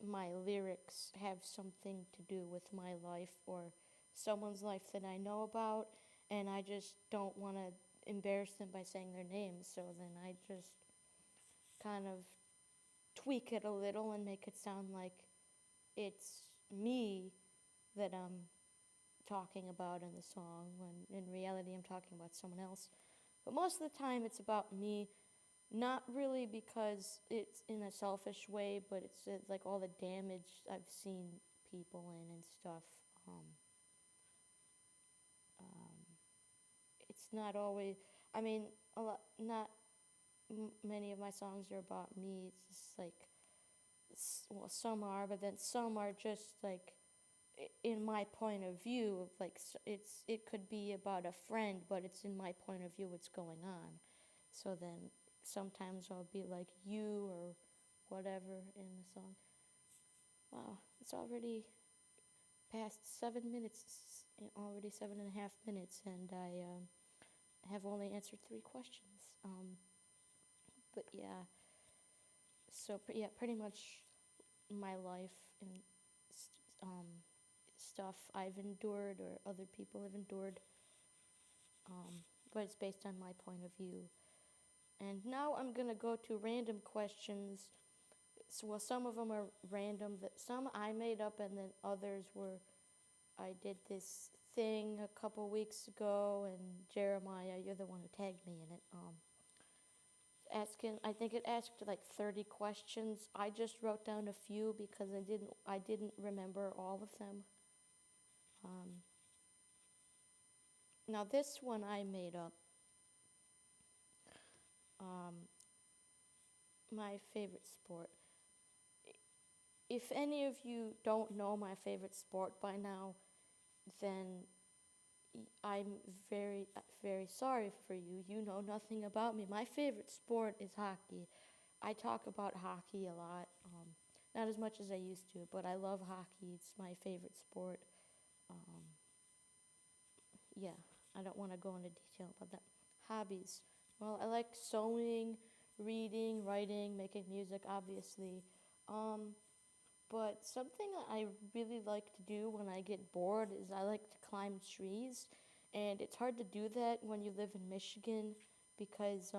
my lyrics have something to do with my life or someone's life that I know about, and I just don't want to embarrass them by saying their names. So then I just kind of tweak it a little and make it sound like it's me that I'm talking about in the song, when in reality I'm talking about someone else. But most of the time it's about me, not really because it's in a selfish way, but it's like all the damage I've seen people in and stuff. Um, um, it's not always, I mean, a lot, not many of my songs are about me. It's just like, well, some are, but then some are just like in my point of view. Like it could be about a friend, but it's in my point of view what's going on. So then sometimes I'll be like you or whatever in the song. Wow, it's already past 7 minutes. Already 7.5 minutes, and I have only answered 3 questions. But yeah, so yeah, pretty much my life and um, stuff I've endured or other people have endured, but it's based on my point of view. And now I'm gonna go to random questions. So, well, some of them are random. That some I made up, and then others were. I did this thing a couple weeks ago, and Jeremiah, you're the one who tagged me in it. Asking, I think it asked like 30 questions. I just wrote down a few because I didn't remember all of them. Now this one I made up. My favorite sport. If any of you don't know my favorite sport by now, then I'm very, very sorry for you. You know nothing about me. My favorite sport is hockey. I talk about hockey a lot. Not as much as I used to, but I love hockey. It's my favorite sport. Yeah, I don't want to go into detail about that. Hobbies. Well, I like sewing, reading, writing, making music, obviously. But something that I really like to do when I get bored is I like to climb trees. And it's hard to do that when you live in Michigan because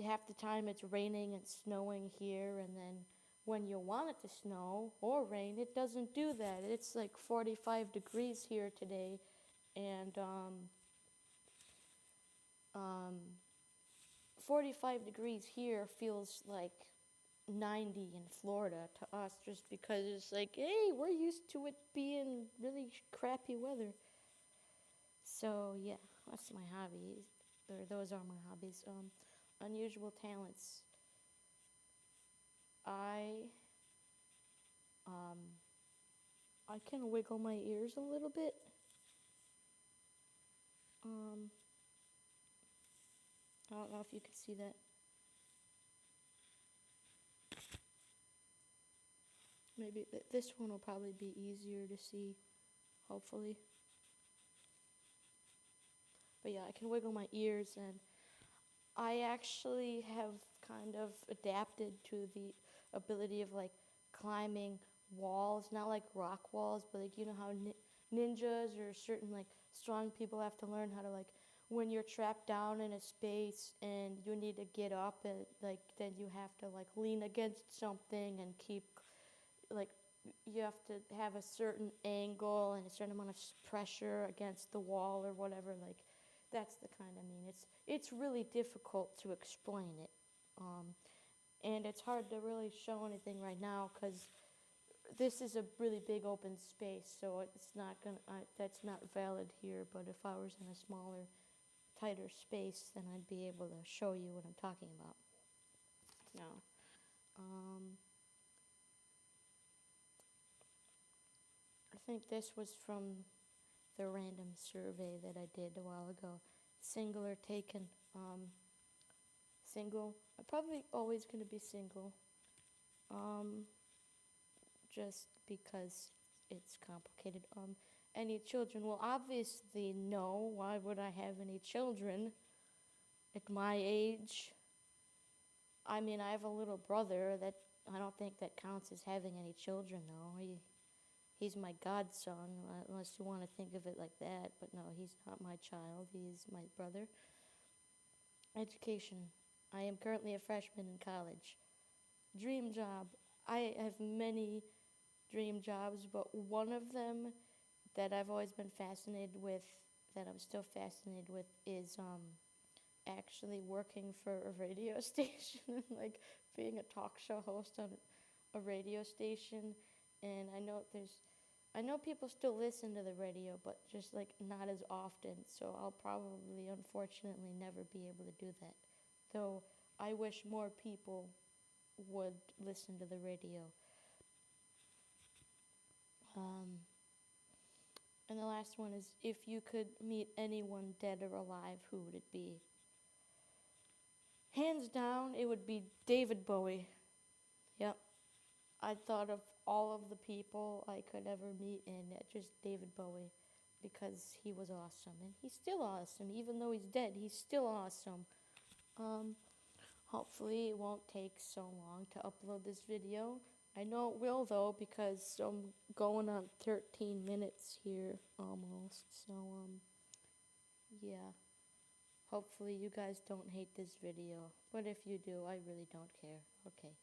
half the time it's raining and snowing here, and then when you want it to snow or rain, it doesn't do that. It's like 45 degrees here today, and 45 degrees here feels like 90 in Florida to us, just because it's like, hey, we're used to it being really crappy weather. So yeah, that's my hobby, or those are my hobbies. Unusual talents. I um, I can wiggle my ears a little bit. Um, I don't know if you can see that. Maybe this one will probably be easier to see, hopefully. But yeah, I can wiggle my ears, and I actually have kind of adapted to the ability of like climbing walls, not like rock walls, but like you know how ninjas or certain like strong people have to learn how to like when you're trapped down in a space and you need to get up and like then you have to like lean against something and keep like you have to have a certain angle and a certain amount of pressure against the wall or whatever. Like that's the kind I mean. It's really difficult to explain it, and it's hard to really show anything right now because this is a really big open space. So it's not gonna. That's not valid here. But if I was in a smaller, tighter space, then I'd be able to show you what I'm talking about. Now, I think this was from the random survey that I did a while ago. Single or taken? Single. I'm probably always going to be single. Just because it's complicated. Any children? Well, obviously, no. Why would I have any children at my age? I mean, I have a little brother that I don't think that counts as having any children, though. He's my godson, unless you want to think of it like that. But no, he's not my child. He's my brother. Education. I am currently a freshman in college. Dream job. I have many dream jobs, but one of them that I've always been fascinated with, that I'm still fascinated with, is actually working for a radio station, like being a talk show host on a radio station. And I know people still listen to the radio, but just like not as often. So I'll probably, unfortunately, never be able to do that. Though I wish more people would listen to the radio. And the last one is, if you could meet anyone dead or alive, who would it be? Hands down, it would be David Bowie. Yep. I thought of all of the people I could ever meet, and just David Bowie, because he was awesome. And he's still awesome. Even though he's dead, he's still awesome. Hopefully it won't take so long to upload this video. I know it will, though, because I'm going on 13 minutes here almost. So, yeah. Hopefully you guys don't hate this video. But if you do, I really don't care. Okay.